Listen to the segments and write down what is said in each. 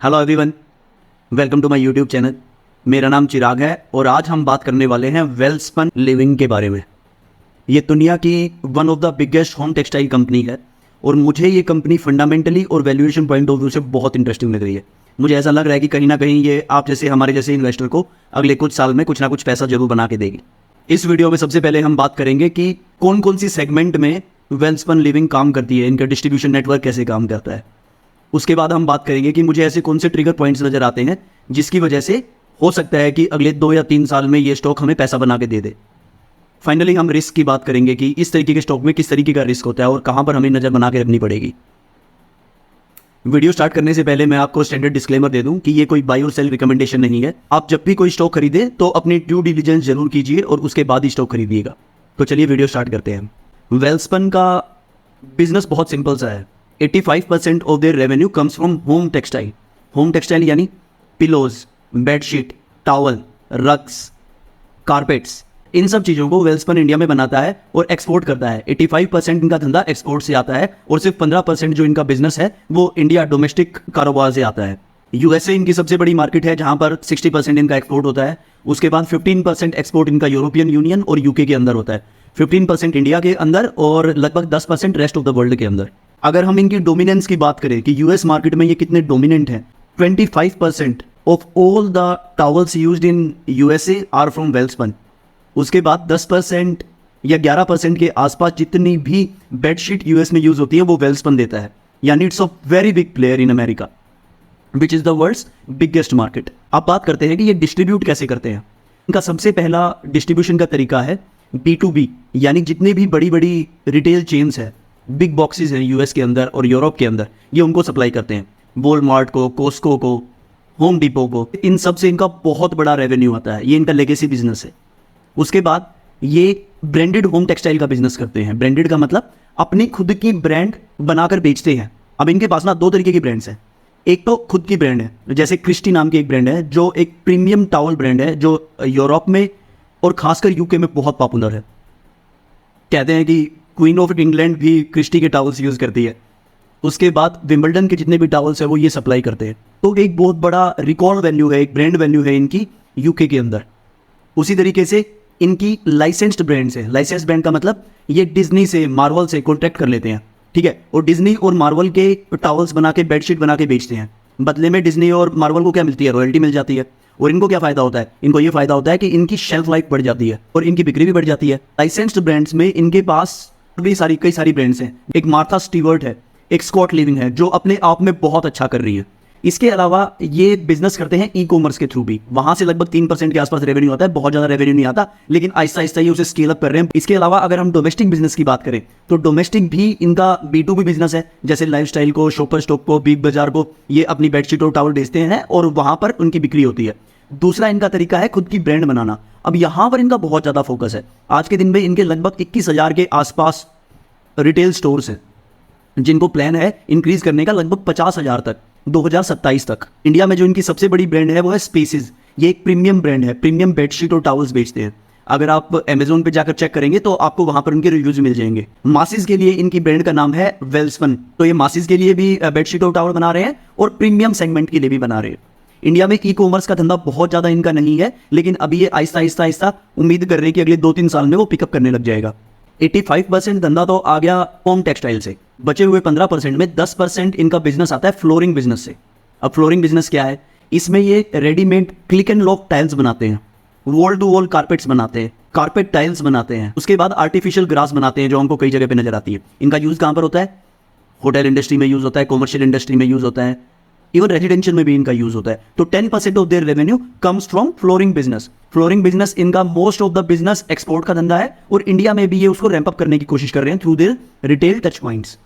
Hello everyone, welcome to my YouTube channel. मेरा नाम चिराग है और आज हम बात करने वाले हैं वेलस्पन लिविंग के बारे में। ये दुनिया की one of the biggest home textile company है और मुझे ये कंपनी फंडामेंटली और वैल्यूएशन पॉइंट ऑफ व्यू से बहुत इंटरेस्टिंग लग रही है। मुझे ऐसा लग रहा है कि कहीं ना कहीं ये आप जैसे हमारे जैसे इन्वेस्टर को अगले कुछ साल में कुछ ना कुछ पैसा जरूर बना के देगी। इस वीडियो में सबसे पहले हम बात करेंगे कि कौन कौन सी सेगमेंट में वेलस्पन लिविंग काम करती है, इनका डिस्ट्रीब्यूशन नेटवर्क कैसे काम करता है। उसके बाद हम बात करेंगे कि मुझे ऐसे कौन से ट्रिगर पॉइंट्स नजर आते हैं जिसकी वजह से हो सकता है कि अगले 2 या 3 साल में ये स्टॉक हमें पैसा बना के दे दे। फाइनली हम रिस्क की बात करेंगे कि इस तरीके के स्टॉक में किस तरीके का रिस्क होता है और कहां पर हमें नजर बना के रखनी पड़ेगी। वीडियो स्टार्ट करने से पहले मैं आपको स्टैंडर्ड डिस्क्लेमर दे दूं कि ये कोई बाय और सेल रिकमेंडेशन नहीं है। आप जब भी कोई स्टॉक खरीदे तो अपनी ड्यू डिलिजेंस जरूर कीजिए और उसके बाद ही स्टॉक खरीदिएगा। तो चलिए वीडियो स्टार्ट करते हैं। वेलस्पन का बिजनेस बहुत सिंपल सा है। 85% of their revenue comes from home textile. Home textile यानी pillows, bedsheet, towel, rugs, carpets, इन सब चीज़ों को वेलस्पन इंडिया में बनाता है और एक्सपोर्ट करता है। 85% इनका धंधा एक्सपोर्ट से आता है और सिर्फ 15% जो इनका बिजनेस है वो इंडिया डोमेस्टिक कारोबार से आता है। यूएसए इनकी सबसे बड़ी मार्केट है जहां पर 60% इनका एक्सपोर्ट होता है। उसके बाद 15% एक्सपोर्ट इनका यूरोपियन यूनियन और यूके के अंदर होता है, 15% इंडिया के अंदर और लगभग 10% रेस्ट ऑफ द वर्ल्ड के अंदर। अगर हम इनकी डोमिनेंस की बात करें कि यूएस मार्केट में ये कितने डोमिनेंट हैं, 25% of all the towels used in USA are from Welspun. उसके बाद 10% या 11% के आसपास जितनी भी बेडशीट यूएस में यूज होती है वो वेलस्पन देता है। यानी it's a very big player in America which is the world's biggest market. अब बात करते हैं कि ये डिस्ट्रीब्यूट कैसे करते हैं। इनका सबसे पहला डिस्ट्रीब्यूशन का तरीका है B2B, यानी जितनी भी बड़ी बड़ी रिटेल चेन्स है, बिग बॉक्सेस हैं यूएस के अंदर और यूरोप के अंदर, ये उनको सप्लाई करते हैं। वॉलमार्ट को, कोस्को को, होम डिपो को, इन सब से इनका बहुत बड़ा रेवेन्यू आता है। ये इनका लेगेसी बिजनेस है। उसके बाद ये ब्रांडेड होम टेक्सटाइल का बिजनेस करते हैं। ब्रांडेड का मतलब अपनी खुद की ब्रांड बनाकर बेचते हैं। अब इनके पास ना 2 तरीके की ब्रांड्स हैं। एक तो खुद की ब्रांड है, जैसे क्रिस्टी नाम की एक ब्रांड है जो एक प्रीमियम टॉवल ब्रांड है जो यूरोप में और खासकर यूके में बहुत पॉपुलर है। कहते हैं कि क्वीन ऑफ इंग्लैंड भी क्रिस्टी के टॉवल्स यूज करती है। उसके बाद विंबलडन के जितने भी टॉवल्स है वो ये सप्लाई करते हैं। तो एक बहुत बड़ा रिकॉल वैल्यू है, एक ब्रांड वैल्यू है इनकी यूके के अंदर। उसी तरीके से इनकी लाइसेंस्ड ब्रांड्स है। लाइसेंस ब्रांड का मतलब ये डिज्नी से, मार्वल से कॉन्ट्रैक्ट कर लेते हैं, ठीक है, और डिज्नी और मार्वल के टॉवल्स बना के, बेडशीट बना के बेचते हैं। बदले में डिज्नी और मार्वल को क्या मिलती है? रॉयल्टी मिल जाती है। और इनको क्या फायदा होता है? इनको ये फायदा होता है कि इनकी शेल्फ लाइफ बढ़ जाती है और इनकी बिक्री भी बढ़ जाती है। लाइसेंस्ड ब्रांड्स में इनके पास भी कई सारी ब्रांड्स हैं। एक मार्था स्टीवर्ट है, एक स्कॉट लिविंग है जो अपने आप में बहुत अच्छा कर रही है। इसके अलावा ये बिजनेस करते हैं ई कॉमर्स के थ्रू भी। वहां से लगभग 3% के आसपास रेवेन्यू आता है, बहुत ज्यादा रेवेन्यू नहीं आता, लेकिन आहिस्ता आहिस्ता ये उसे स्केल अप कर रहे हैं। इसके अलावा अगर हम डोमेस्टिक बिजनेस की बात करें तो डोमेस्टिक भी इनका B2B बिजनेस है। जैसे लाइफस्टाइल को, शॉपर स्टॉप को, बिग बाजार को ये अपनी बेडशीट और टॉवल बेचते हैं और वहां पर उनकी बिक्री होती है। दूसरा इनका तरीका है खुद की ब्रांड बनाना। अब यहां पर इनका बहुत ज्यादा फोकस है। आज के दिन में इनके लगभग 21,000 के आसपास रिटेल स्टोर्स हैं जिनको प्लान है इंक्रीज करने का लगभग 50,000 तक 2027 तक। इंडिया में जो इनकी सबसे बड़ी ब्रांड है वो है स्पेसिस। ये एक प्रीमियम ब्रांड है, प्रीमियम बेडशीट और टॉवल्स बेचते हैं। अगर आप अमेजोन पे जाकर चेक करेंगे तो आपको वहां पर उनके रिव्यूज मिल जाएंगे। मासिस के लिए इनकी ब्रांड का नाम है वेलस्पन। तो ये मासिस के लिए भी बेडशीट और टॉवल बना रहे हैं और प्रीमियम सेगमेंट के लिए भी बना रहे हैं। इंडिया में ई कॉमर्स का धंधा बहुत ज्यादा इनका नहीं है, लेकिन अभी ये आहिस्ता आहिस्ता उम्मीद कर रहे हैं कि अगले 2-3 साल में वो पिकअप करने लग जाएगा। 85% धंधा तो आ गया होम टेक्सटाइल से। बचे हुए 15% में 10% इनका बिजनेस आता है फ्लोरिंग बिजनेस से। अब फ्लोरिंग बिजनेस क्या है? इसमें ये readymade click and lock tiles बनाते हैं, वॉल टू वॉल कारपेट्स बनाते हैं, कारपेट टाइल्स बनाते हैं। उसके बाद आर्टिफिशियल ग्रास बनाते हैं जो हमको कई जगह पे नजर आती है। इनका यूज कहां पर होता है? होटल इंडस्ट्री में यूज होता है, कॉमर्शियल इंडस्ट्री में यूज होता है, इवन रेजिडेंशियल में भी इनका यूज होता है। तो 10% of their revenue comes from flooring business. Flooring business इनका most of the business export का धंधा है और इंडिया में भी ये उसको रैंप अप करने की कोशिश कर रहे हैं through their retail touch points.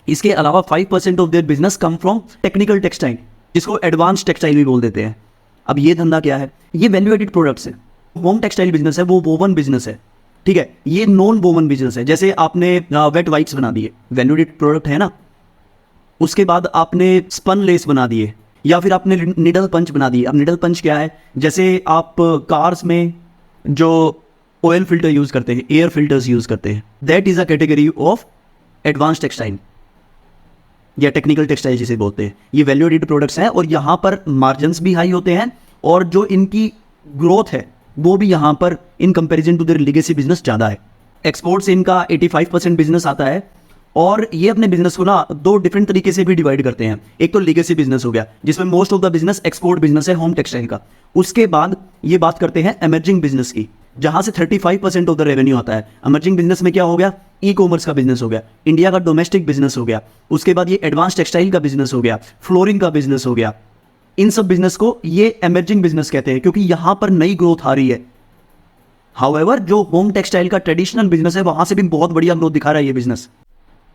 इसके अलावा 5% of their business come from technical textile, जिसको एडवांस टेक्सटाइल भी बोल देते हैं। अब ये धंधा क्या है? ये वैल्यू एडेड प्रोडक्ट्स है। होम टेक्सटाइल बिजनेस है वो वोवन बिजनेस है, ठीक है। ये नॉन वोवन बिजनेस है। जैसे आपने वेट वाइप्स बना दिए, वैल्यू एडेड प्रोडक्ट है ना। उसके बाद आपने स्पन लेस बना दिए या फिर आपने निडल पंच बना दिए। अब निडल पंच क्या है? जैसे आप कार्स में जो ऑयल फिल्टर यूज करते हैं, एयर फिल्टर्स यूज करते हैं, that is a category of advance textile. या टेक्निकल टेक्सटाइल जिसे बोलते हैं, ये वैल्यू एडिड प्रोडक्ट्स हैं और यहाँ पर मार्जिन्स भी हाई होते हैं और जो इनकी ग्रोथ है वो भी यहाँ पर in comparison to their legacy business ज़्यादा है। एक्सपोर्ट से इनका 85% बिजनेस आता है और ये अपने बिजनेस को ना दो डिफरेंट तरीके से भी डिवाइड करते हैं। एक तो लेगेसी बिजनेस हो गया जिसमें most of the business export business है होम टेक्सटाइल का। उसके बाद ये बात करते हैं एमर्जिंग बिजनेस की, जहां से 35% ऑफ द रेवेन्यू आता है। एमर्जिंग बिजनेस में क्या हो गया, ई कॉमर्स का बिजनेस हो गया, इंडिया का डोमेस्टिक बिजनेस हो गया, उसके बाद ये एडवांस टेक्सटाइल का बिजनेस हो गया, फ्लोरिंग का बिजनेस हो गया। इन सब बिजनेस को ये एमर्जिंग बिजनेस कहते हैं क्योंकि यहां पर नई ग्रोथ आ रही है। हाउएवर जो होम टेक्सटाइल का ट्रेडिशनल बिजनेस है वहां से भी बहुत बढ़िया ग्रोथ दिखा रहा है ये बिजनेस।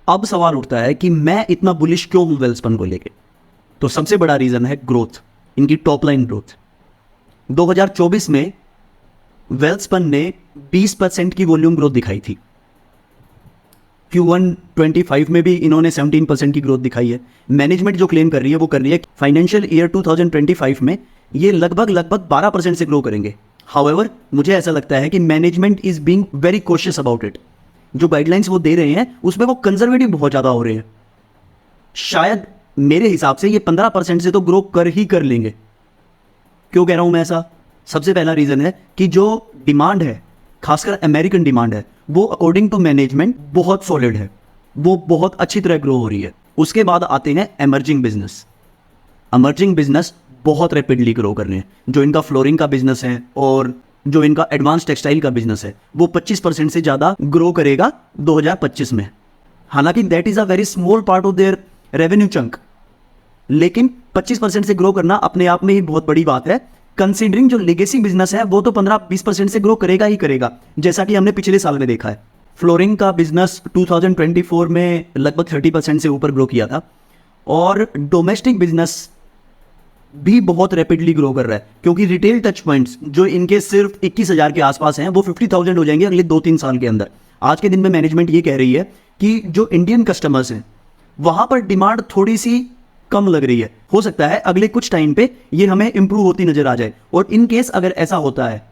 अब सवाल उठता है कि मैं इतना बुलिश क्यों हूं वेल्सपन को लेके। तो सबसे बड़ा रीजन है ग्रोथ, इनकी टॉप लाइन ग्रोथ। 2024 में वेल्सपन ने 20% की वॉल्यूम ग्रोथ दिखाई थी। Q1 25 में भी इन्होंने 17% की ग्रोथ दिखाई है। मैनेजमेंट जो क्लेम कर रही है वो कर रही है फाइनेंशियल ईयर 2025 में ये लगभग 12% से ग्रो करेंगे। हाउएवर मुझे ऐसा लगता है कि management is being very cautious about it. जो गाइडलाइंस वो दे रहे हैं उसमें वो कंजर्वेटिव बहुत ज़्यादा हो रहे हैं। शायद मेरे हिसाब से ये 15% से तो ग्रो कर लेंगे। क्यों कह रहा हूं मैं ऐसा? सबसे पहला रीजन है कि जो डिमांड है, खासकर अमेरिकन डिमांड है, वो अकॉर्डिंग टू मैनेजमेंट बहुत सॉलिड है, वो बहुत अच्छी तरह ग्रो हो रही है। उसके बाद आते हैं एमर्जिंग बिजनेस। एमर्जिंग बिजनेस बहुत रैपिडली ग्रो कर रहे हैं। जो इनका फ्लोरिंग का बिजनेस है और जो इनका एडवांस टेक्सटाइल का बिजनेस है वो 25% से ज़्यादा ग्रो करेगा 2025 में। हालांकि that is a very small part of their revenue chunk, लेकिन 25% से ग्रो करना अपने आप में ही बहुत बड़ी बात है। कंसीडरिंग जो लेगेसी बिजनेस है वो तो 15-20% से ग्रो करेगा ही करेगा, जैसा कि हमने पिछले साल में देखा है। फ्लोरिंग का बिजनेस 2024 में लगभग 30% से ऊपर ग्रो किया था और डोमेस्टिक बिजनेस भी बहुत रैपिडली ग्रो कर रहा है क्योंकि रिटेल टच पॉइंट्स जो इनके सिर्फ 21,000 के आसपास हैं वो 50,000 हो जाएंगे अगले 2-3 साल के अंदर। आज के दिन में मैनेजमेंट ये कह रही है कि जो इंडियन कस्टमर्स हैं वहां पर डिमांड थोड़ी सी कम लग रही है। हो सकता है अगले कुछ टाइम पे ये हमें इंप्रूव होती नजर आ जाए और इन केस अगर ऐसा होता है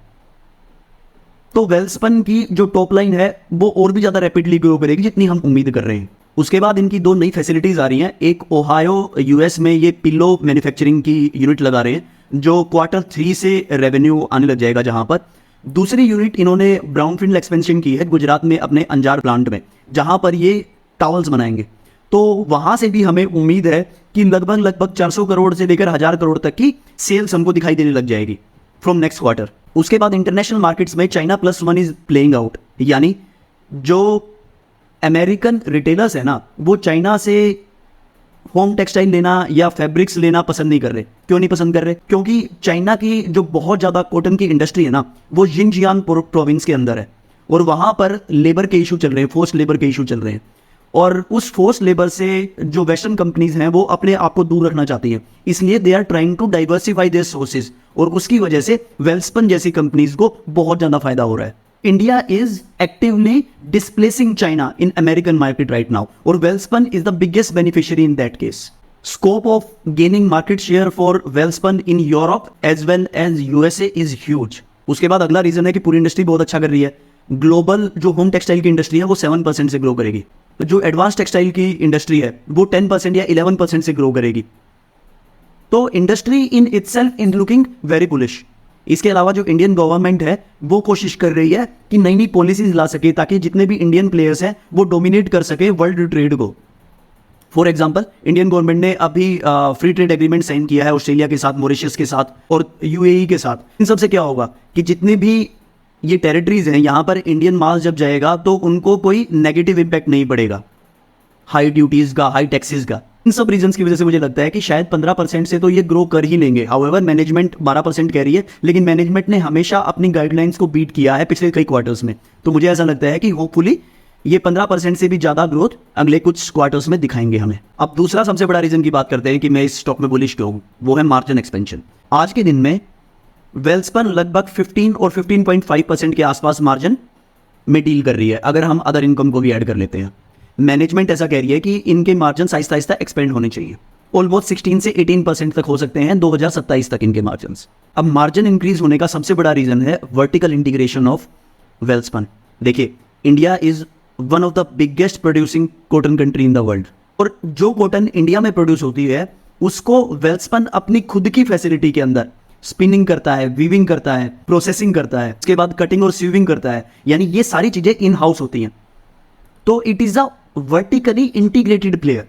तो वेल्सपन की जो टॉप लाइन है वो और भी ज्यादा रैपिडली ग्रो करेगी जितनी हम उम्मीद कर रहे हैं। उसके बाद इनकी दो नई फैसिलिटीज आ रही हैं। एक ओहायो यूएस में ये पिलो मैन्युफैक्चरिंग की यूनिट लगा रहे हैं जो Q3 से रेवेन्यू आने लग जाएगा। जहां पर दूसरी यूनिट इन्होंने ब्राउनफील्ड एक्सपेंशन की है गुजरात में अपने अंजार प्लांट में, जहां पर ये टॉवल्स बनाएंगे। तो वहां से भी हमें उम्मीद है कि लगभग 400 करोड़ से लेकर 1000 करोड़ तक की सेल्स हमको दिखाई देने लग जाएगी फ्रॉम नेक्स्ट क्वार्टर। उसके बाद इंटरनेशनल मार्केट्स में China +1 इज प्लेइंग आउट, यानी जो अमेरिकन रिटेलर्स है ना वो चाइना से होम टेक्सटाइल लेना या फैब्रिक्स लेना पसंद नहीं कर रहे। क्यों नहीं पसंद कर रहे? क्योंकि चाइना की जो बहुत ज़्यादा कॉटन की इंडस्ट्री है ना वो जिनजियांग प्रोविंस के अंदर है और वहाँ पर लेबर के इशू चल रहे हैं, फोर्स लेबर के इशू चल रहे हैं। और उस फोर्स लेबर से जो वेस्टर्न कंपनीज हैं वो अपने आप को दूर रखना चाहती हैं, इसलिए they are trying to diversify their sources और उसकी वजह से वेल्सपन जैसी कंपनीज को बहुत ज़्यादा फायदा हो रहा है। India is actively displacing China in American market right now, और Welspun is the biggest beneficiary in that case. Scope of gaining market share for Welspun in Europe as well as USA is huge. उसके बाद अगला reason है कि पूरी industry बहुत अच्छा कर रही है। ग्लोबल जो होम टेक्सटाइल की इंडस्ट्री है वो 7% से ग्रो करेगी, जो एडवांस टेक्सटाइल की इंडस्ट्री है वो 10% या 11% से ग्रो करेगी। तो industry in itself is looking very bullish. इसके अलावा जो इंडियन गवर्नमेंट है वो कोशिश कर रही है कि नई नई पॉलिसीज ला सके ताकि जितने भी इंडियन प्लेयर्स हैं वो डोमिनेट कर सके वर्ल्ड ट्रेड को। फॉर एग्जांपल इंडियन गवर्नमेंट ने अभी फ्री ट्रेड एग्रीमेंट साइन किया है ऑस्ट्रेलिया के साथ, मॉरिशस के साथ और यूएई के साथ। इन सबसे क्या होगा कि जितने भी ये टेरिटरीज हैं यहाँ पर इंडियन माल जब जाएगा तो उनको कोई नेगेटिव इम्पैक्ट नहीं पड़ेगा हाई ड्यूटीज का, हाई टैक्सेस का। इन सब रीजंस की वजह से मुझे लगता है कि शायद 15% से तो ये ग्रो कर ही लेंगे। हाउएवर मैनेजमेंट 12% कह रही है, लेकिन मैनेजमेंट ने हमेशा अपनी गाइडलाइंस को बीट किया है पिछले कई क्वार्टर्स में। तो मुझे ऐसा लगता है कि होपफुली ये 15% से भी ज़्यादा ग्रोथ अगले कुछ क्वार्टर्स में दिखाएंगे हमें। अब दूसरा सबसे बड़ा रीजन की बात करते हैं कि मैं इस स्टॉक में बुलिश क्यों हूँ, वो है मार्जिन एक्सपेंशन। आज के दिन में वेल्सपन लगभग 15 और 15.5% के आसपास मार्जिन में डील कर रही है अगर हम अदर इनकम को भी ऐड कर लेते हैं। मैनेजमेंट ऐसा कह रही है कि इनके मार्जिन आहिस्ता आहिस्ता एक्सपेंड होने चाहिए, ऑलमोस्ट 16 से 18% तक हो सकते हैं 2027 तक इनके मार्जिन। अब मार्जिन इंक्रीज होने का सबसे बड़ा रीजन है वर्टिकल इंटीग्रेशन ऑफ वेल्सपन। देखिए, India is one of the biggest producing cotton country in the world और जो कॉटन इंडिया में प्रोड्यूस होती है उसको वेल्सपन अपनी खुद की फैसिलिटी के अंदर स्पिनिंग करता है, वीविंग करता है, प्रोसेसिंग करता है, उसके बाद कटिंग और सीविंग करता है, यानी ये सारी चीजें इन हाउस होती हैं। तो it is a vertically integrated player.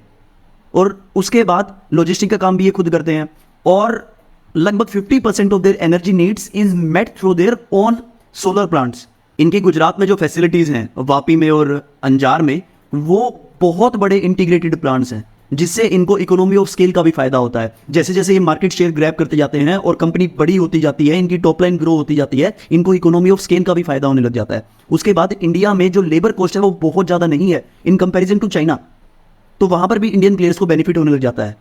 और उसके बाद लॉजिस्टिक का काम भी ये खुद करते हैं, और लगभग 50% of their energy needs is met through their own solar plants. इनके गुजरात में जो फैसिलिटीज हैं वापी में और अंजार में, वो बहुत बड़े इंटीग्रेटेड प्लांट्स हैं, जिससे इनको इकोनॉमी ऑफ स्केल का भी फायदा होता है। जैसे जैसे ये मार्केट शेयर ग्रैब करते जाते हैं और कंपनी बड़ी होती जाती है, इनकी टॉप लाइन ग्रो होती जाती है, इनको इकोनॉमी ऑफ स्केल का भी फायदा होने लग जाता है। उसके बाद इंडिया में जो लेबर कॉस्ट है वो बहुत ज़्यादा नहीं है इन कंपेरिजन टू चाइना, तो वहाँ पर भी इंडियन प्लेयर्स को बेनिफिट होने लग जाता है।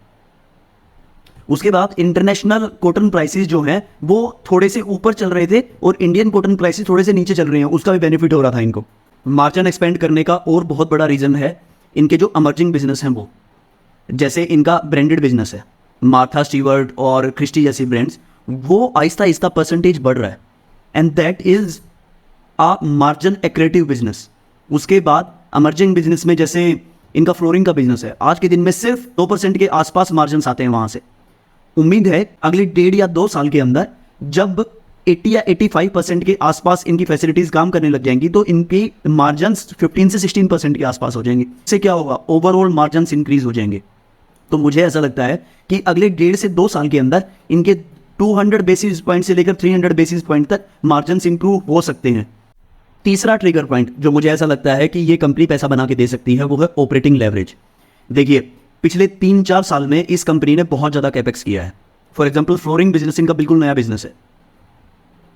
उसके बाद इंटरनेशनल कॉटन प्राइसेस जो हैं वो थोड़े से ऊपर चल रहे थे और इंडियन कॉटन प्राइसेस थोड़े से नीचे चल रहे हैं, उसका भी बेनिफिट हो रहा था इनको। मार्जिन एक्सपेंड करने का और बहुत बड़ा रीज़न है इनके जो अमर्जिंग बिजनेस हैं वो, जैसे इनका ब्रांडेड बिजनेस है, मार्था स्टीवर्ट और क्रिस्टी जैसी ब्रांड्स, वो आहिस्ता आहिस्ता परसेंटेज बढ़ रहा है, and that is a margin accretive business. उसके बाद अमर्जिंग बिजनेस में जैसे इनका फ्लोरिंग का बिजनेस है, आज के दिन में सिर्फ 2% के आसपास मार्जिन आते हैं वहां से। उम्मीद है अगले 1.5 या 2 साल के अंदर जब 80 या 85% के आसपास इनकी फैसिलिटीज काम करने लग जाएंगी तो इनकी मार्जिन 15 से 16% के आसपास हो जाएंगे। इससे क्या होगा, ओवरऑल मार्जिन इंक्रीज हो जाएंगे। तो मुझे ऐसा लगता है कि अगले 1.5 से 2 साल के अंदर इनके 200 बेसिस पॉइंट से लेकर 300 बेसिस पॉइंट तक मार्जिन इंप्रूव हो सकते हैं। तीसरा ट्रिगर पॉइंट जो मुझे ऐसा लगता है कि ये कंपनी पैसा बना के दे सकती है वो है ऑपरेटिंग लेवरेज। देखिए पिछले 3-4 साल में इस कंपनी ने बहुत ज़्यादा कैपेक्स किया है। फॉर एग्जाम्पल फ्लोरिंग बिजनेस इनका बिल्कुल नया बिजनेस है।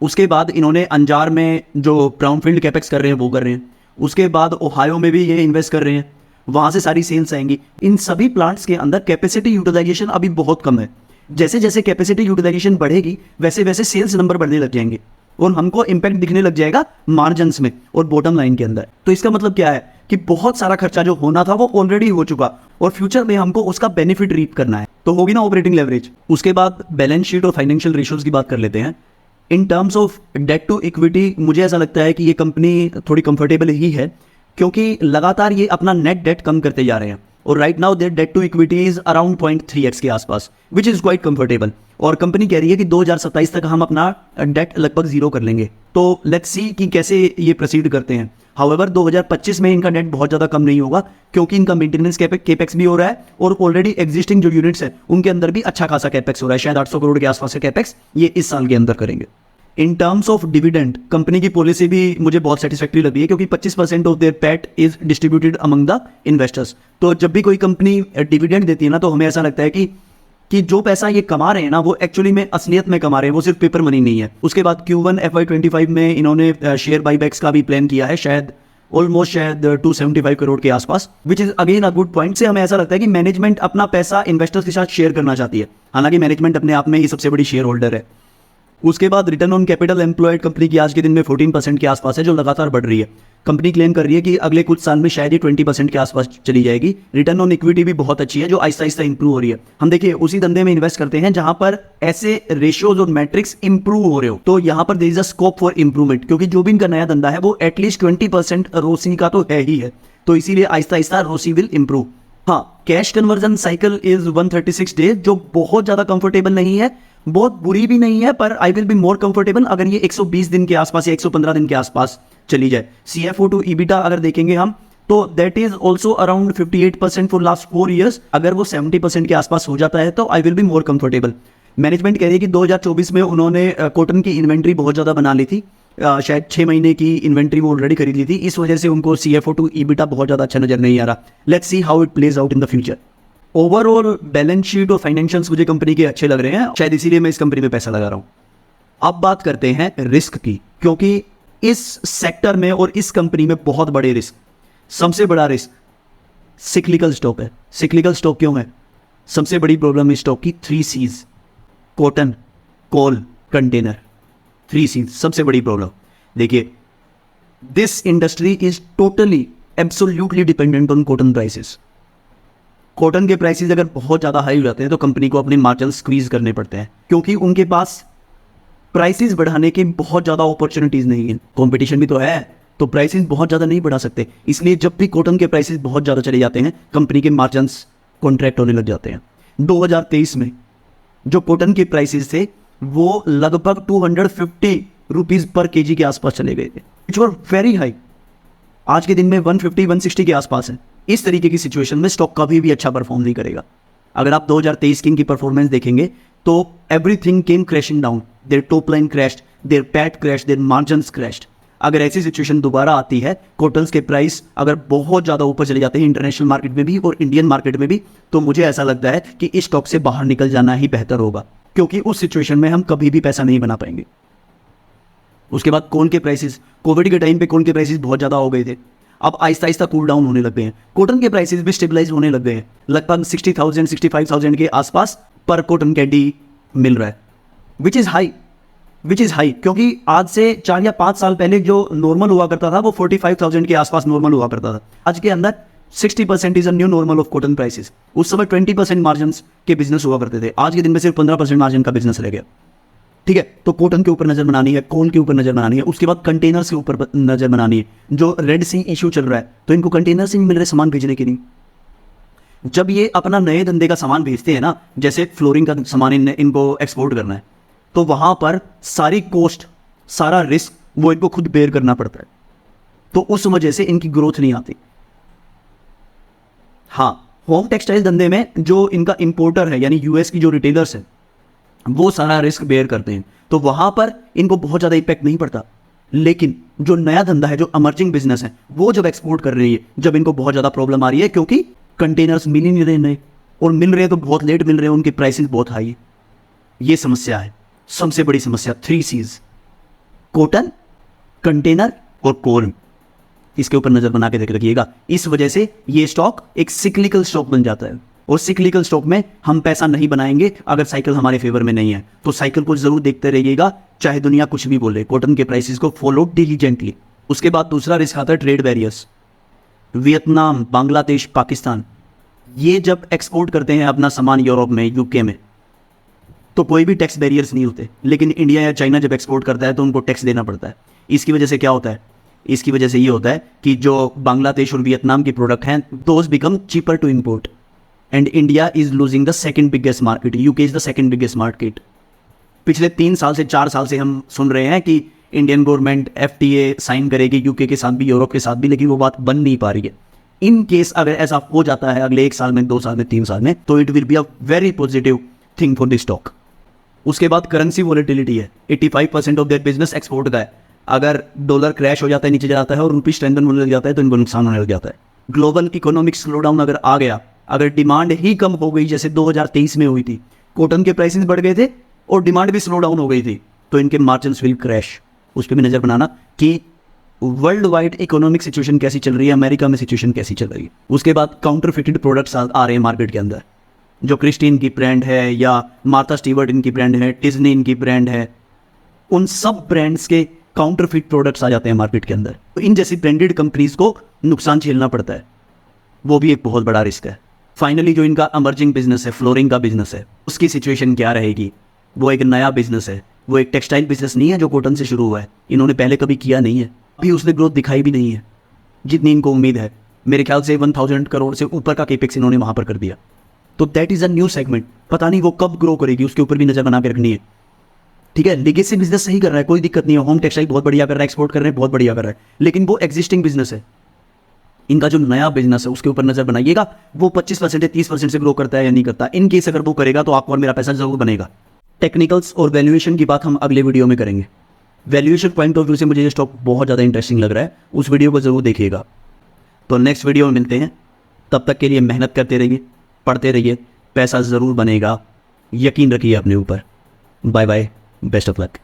उसके बाद इन्होंने अंजार में जो ब्राउनफील्ड कैपेक्स कर रहे हैं वो कर रहे हैं। उसके बाद ओहायो में भी ये इन्वेस्ट कर रहे हैं, वहाँ से सारी सेल्स आएंगी। इन सभी प्लांट्स के अंदर कैपेसिटी यूटिलाइजेशन अभी बहुत कम है। जैसे जैसे कैपेसिटी यूटिलाइजेशन बढ़ेगी वैसे वैसे सेल्स नंबर बढ़ने लग जाएंगे और हमको इम्पैक्ट दिखने लग जाएगा मार्जिन्स में और बॉटम लाइन के अंदर। तो इसका मतलब क्या है कि बहुत सारा खर्चा जो होना था वो ऑलरेडी हो चुका और फ्यूचर में हमको उसका बेनिफिट रीप करना है। तो होगी ना ऑपरेटिंग लेवरेज। उसके बाद बैलेंस शीट और फाइनेंशियल रेशियोज की बात कर लेते हैं। In terms of debt to equity मुझे ऐसा लगता है कि ये कंपनी थोड़ी कंफर्टेबल ही है, क्योंकि लगातार ये अपना नेट डेट कम करते जा रहे हैं और right now their debt to equity is around 0.3x के आसपास, विच इज क्वाइट कंफर्टेबल। और कंपनी कह रही है कि 2027 तक हम अपना डेट लगभग 0 कर लेंगे। तो लेट्स सी कि कैसे ये प्रोसीड करते हैं। हाउएवर 2025 में इनका डेट बहुत ज़्यादा कम नहीं होगा, क्योंकि इनका मेंटेनेंस केपेक्स भी हो रहा है और ऑलरेडी एग्जिस्टिंग जो यूनिट्स है उनके अंदर भी अच्छा खासा कैपेक्स हो रहा है। शायद 800 करोड़ के आसपास का कैपेक्स ये इस साल के अंदर करेंगे। इन टर्म्स ऑफ डिविडेंड कंपनी की पॉलिसी भी मुझे बहुत सेटिस्फैक्टरी लगी है, क्योंकि 25% of their PAT is distributed among the investors. तो जब भी कोई कंपनी डिविडेंड देती है ना, तो हमें ऐसा लगता है कि जो पैसा ये कमा रहे हैं ना वो एक्चुअली में असलियत में कमा रहे हैं, वो सिर्फ पेपर मनी नहीं है। उसके बाद Q1 FY25 में इन्होंने शेयर बाईबैक्स का भी प्लान किया है, शायद ऑलमोस्ट शायद 275 करोड़ के आसपास, which is again a good point. से हमें ऐसा लगता है कि मैनेजमेंट अपना पैसा इन्वेस्टर्स के साथ शेयर करना चाहती है, हालांकि मैनेजमेंट अपने आप में ही सबसे बड़ी शेयर होल्डर है। उसके बाद return on capital employed company की आज के दिन में 14% के आसपास है, जो लगातार बढ़ रही है। कंपनी क्लेम कर रही है कि अगले कुछ साल में शायद ये 20% के आसपास चली जाएगी। रिटर्न ऑन इक्विटी भी बहुत अच्छी है, जो आहिस्ता आहिस्ता इंप्रूव हो रही है। हम देखिए उसी धंधे में इन्वेस्ट करते हैं जहां पर ऐसे रेशियोज और मैट्रिक्स इंप्रूव हो रहे हो, तो यहाँ पर there is a scope for improvement, क्योंकि जो भी इनका नया धंधा है वो एटलीस्ट 20% रोसी का तो है ही है। तो इसीलिए Aahista Aahista Rossi will improve. हाँ, cash conversion cycle is 136 days, जो बहुत ज्यादा कंफर्टेबल नहीं है, बहुत बुरी भी नहीं है, पर I will be more comfortable अगर ये 120 दिन के आसपास या 115 दिन के आसपास चली जाए। CFO टू EBITDA अगर देखेंगे हम, तो that is also around 58% for last 4 years. अगर वो 70% के आसपास हो जाता है तो I will be more comfortable. Management कह रही है कि 2024 में उन्होंने कॉटन की इन्वेंट्री बहुत ज़्यादा बना ली थी, शायद 6 महीने की इन्वेंट्री वो ऑलरेडी खरीद ली थी, इस वजह से उनको CFO टू EBITDA बहुत ज़्यादा अच्छा नजर नहीं आ रहा। Let's see how it plays out in the future. Overall balance sheet और फाइनेंशियल्स मुझे कंपनी के अच्छे लग रहे हैं, शायद इसीलिए मैं इस कंपनी में पैसा लगा रहा हूँ। अब बात करते हैं रिस्क की, क्योंकि इस सेक्टर में और इस कंपनी में बहुत बड़े रिस्क, सबसे बड़ा रिस्क सिक्लिकल स्टॉक है। सिक्लिकल स्टॉक क्यों है? सबसे बड़ी प्रॉब्लम इस स्टॉक की 3 C's, कॉटन, कोल, कंटेनर, 3 C's सबसे बड़ी प्रॉब्लम। देखिए this industry is totally absolutely dependent on cotton prices. Cotton के प्राइसेस अगर बहुत ज़्यादा हाई हो जाते हैं तो कंपनी को अपने मार्जिन स्क्वीज करने पड़ते हैं, क्योंकि उनके पास प्राइसेस बढ़ाने के बहुत ज़्यादा अपॉर्चुनिटीज़ नहीं है। कंपटीशन भी तो है, तो प्राइसेस बहुत ज़्यादा नहीं बढ़ा सकते, इसलिए जब भी कॉटन के प्राइसेस बहुत ज़्यादा चले जाते हैं कंपनी के मार्जिन्स कॉन्ट्रैक्ट होने लग जाते हैं। 2023 में जो कॉटन के प्राइसेस थे वो लगभग 250 रुपीज़ पर केजी के आसपास चले गए थे, विच वर वेरी हाई। आज के दिन में 150-160 के आसपास है। इस तरीके की सिचुएशन में स्टॉक कभी भी अच्छा परफॉर्म नहीं करेगा। अगर आप 2023 की इनकी परफॉर्मेंस देखेंगे तो everything came crashing down, their top line crashed, their PAT crashed, their margins crashed. अगर ऐसी सिचुएशन दोबारा आती है, कॉटन्स के प्राइस अगर बहुत ज़्यादा ऊपर चले जाते हैं इंटरनेशनल मार्केट में भी और इंडियन मार्केट में भी, तो मुझे ऐसा लगता है कि इस स्टॉक से बाहर निकल जाना ही बेहतर होगा, क्योंकि उस सिचुएशन में हम कभी भी पैसा नहीं बना पाएंगे। उसके बाद कॉर्न के प्राइसेस, कोविड के टाइम पे कॉर्न के प्राइसेस बहुत ज़्यादा हो गए थे, अब आहिस्ता आहिस्ता कूल डाउन होने लग गए हैं। कॉटन के प्राइसेस भी स्टेबलाइज होने लग गए हैं, लगभग 60,000-65,000 के आसपास पर कॉटन कैंडी मिल रहा है, विच इज़ हाई, क्योंकि आज से 4 या 5 साल पहले जो नॉर्मल हुआ करता था वो 45,000 के आसपास नॉर्मल हुआ करता था। आज के अंदर 60% is a new normal of cotton prices. उस समय 20% मार्जिन के बिजनेस हुआ करते थे, आज के दिन में सिर्फ 15% मार्जिन का बिजनेस रह गया। ठीक है, तो कॉटन के ऊपर नजर बनानी है, कॉर्न के ऊपर नजर बनानी है, उसके बाद कंटेनर्स के ऊपर नजर बनानी है। जो रेड सी इशू चल रहा है तो इनको कंटेनर्स ही नहीं मिल रहे सामान भेजने के लिए। जब ये अपना नए धंधे का सामान भेजते हैं ना, जैसे फ्लोरिंग का सामान इनको एक्सपोर्ट करना है, तो वहां पर सारी कॉस्ट, सारा रिस्क वो इनको खुद बेयर करना पड़ता है, तो उस वजह से इनकी ग्रोथ नहीं आती। हाँ, होम टेक्सटाइल धंधे में जो इनका इंपोर्टर है यानी यूएस की जो रिटेलर्स है वो सारा रिस्क बेयर करते हैं, तो वहां पर इनको बहुत ज़्यादा इम्पैक्ट नहीं पड़ता। लेकिन जो नया धंधा है, जो अमर्जिंग बिजनेस है, वो जब एक्सपोर्ट कर रही है, जब इनको बहुत ज़्यादा प्रॉब्लम आ रही है, क्योंकि कंटेनर्स मिल ही नहीं रहे नए, और मिल रहे हैं तो बहुत लेट मिल रहे हैं, उनके प्राइसेस बहुत हाई है। ये समस्या है, सबसे बड़ी समस्या। 3 C's, कॉटन, कंटेनर और कॉर्न, इसके ऊपर नजर बना के देख रखिएगा। इस वजह से ये स्टॉक एक सिक्लिकल स्टॉक बन जाता है, और सिक्लिकल स्टॉक में हम पैसा नहीं बनाएंगे अगर साइकिल हमारे फेवर में नहीं है। तो साइकिल को जरूर देखते रहिएगा, चाहे दुनिया कुछ भी बोले। कॉटन के प्राइसेस को फॉलो डिलीजेंटली। उसके बाद दूसरा रिस्क आता है trade barriers. Vietnam, Bangladesh, Pakistan, ये जब एक्सपोर्ट करते हैं अपना सामान यूरोप में, यूके में, तो कोई भी टैक्स बैरियर्स नहीं होते। लेकिन इंडिया या चाइना जब एक्सपोर्ट करता है तो उनको टैक्स देना पड़ता है। इसकी वजह से क्या होता है? इसकी वजह से ये होता है कि जो बांग्लादेश और वियतनाम के प्रोडक्ट हैं, those become cheaper to import, and India is losing the second biggest market, UK is the second biggest market. पिछले 3 साल से 4 साल से हम सुन रहे हैं कि इंडियन गवर्नमेंट FTA साइन करेगी यूके के साथ भी, यूरोप के साथ भी, लेकिन वो बात बन नहीं पा रही है। इन केस अगर ऐसा हो जाता है अगले 1 साल में, 2 साल में, 3 साल में, तो it will be a very positive thing for this stock. उसके बाद करेंसी वॉलेटिलिटी है। 85% ऑफ देयर बिजनेस एक्सपोर्ट का है। अगर डॉलर क्रैश हो जाता है, नीचे जाता है, और रुपी स्ट्रेंथन होने लग जाता है, तो इनको नुकसान होने लग जाता है। ग्लोबल इकोनॉमिक स्लोडाउन अगर आ गया, अगर डिमांड ही कम हो गई जैसे 2023 में हुई थी, कॉटन के प्राइसेस बढ़ गए थे और डिमांड भी स्लो डाउन हो गई थी, तो इनके मार्जिन्स विल क्रैश। उस पर भी नजर बनाना कि वर्ल्ड वाइड इकोनॉमिक सिचुएशन कैसी चल रही है, अमेरिका में सिचुएशन कैसी चल रही है। उसके बाद काउंटरफिटेड प्रोडक्ट्स आ रहे हैं मार्केट के अंदर। जो क्रिस्टीन की ब्रांड है या मार्था स्टीवर्ट इनकी ब्रांड है, डिज्नी इनकी ब्रांड है, उन सब ब्रांड्स के काउंटरफिट प्रोडक्ट्स आ जाते हैं मार्केट के अंदर। तो इन जैसी ब्रांडेड कंपनीज को नुकसान झेलना पड़ता है, वो भी एक बहुत बड़ा रिस्क है। फाइनली जो इनका अमर्जिंग बिजनेस है, फ्लोरिंग का बिजनेस है, उसकी सिचुएशन क्या रहेगी? वो एक नया बिजनेस है, वो एक टेक्सटाइल बिजनेस नहीं है जो कॉटन से शुरू हुआ है। इन्होंने पहले कभी किया नहीं है, अभी उसने ग्रोथ दिखाई भी नहीं है जितनी इनको उम्मीद है। मेरे ख्याल से 1000 करोड़ से ऊपर का केपेक्स इन्होंने वहाँ पर कर दिया। तो that is a new segment, पता नहीं वो कब ग्रो करेगी, उसके ऊपर भी नजर बना के रखनी है। ठीक है, लेगेसी बिजनेस सही कर रहा है, कोई दिक्कत नहीं है। होम टेक्सटाइल बहुत बढ़िया कर रहा है, एक्सपोर्ट कर रहे हैं, बहुत बढ़िया कर रहा है, लेकिन वो एग्जिस्टिंग बिजनेस है। इनका जो नया बिजनेस है उसके ऊपर नजर बनाइएगा, वो 25% या 30% से ग्रो करता है या नहीं करता। इन केस अगर वो करेगा तो आपको और मेरा पैसा जरूर बनेगा। टेक्निकल्स और वैल्यूएशन की बात हम अगले वीडियो में करेंगे। वैल्यूएशन पॉइंट ऑफ व्यू से मुझे ये स्टॉक बहुत ज़्यादा इंटरेस्टिंग लग रहा है, उस वीडियो को जरूर देखिएगा। तो नेक्स्ट वीडियो में मिलते हैं, तब तक के लिए मेहनत करते रहिए, पढ़ते रहिए, पैसा ज़रूर बनेगा, यकीन रखिए अपने ऊपर। Bye bye, best of luck.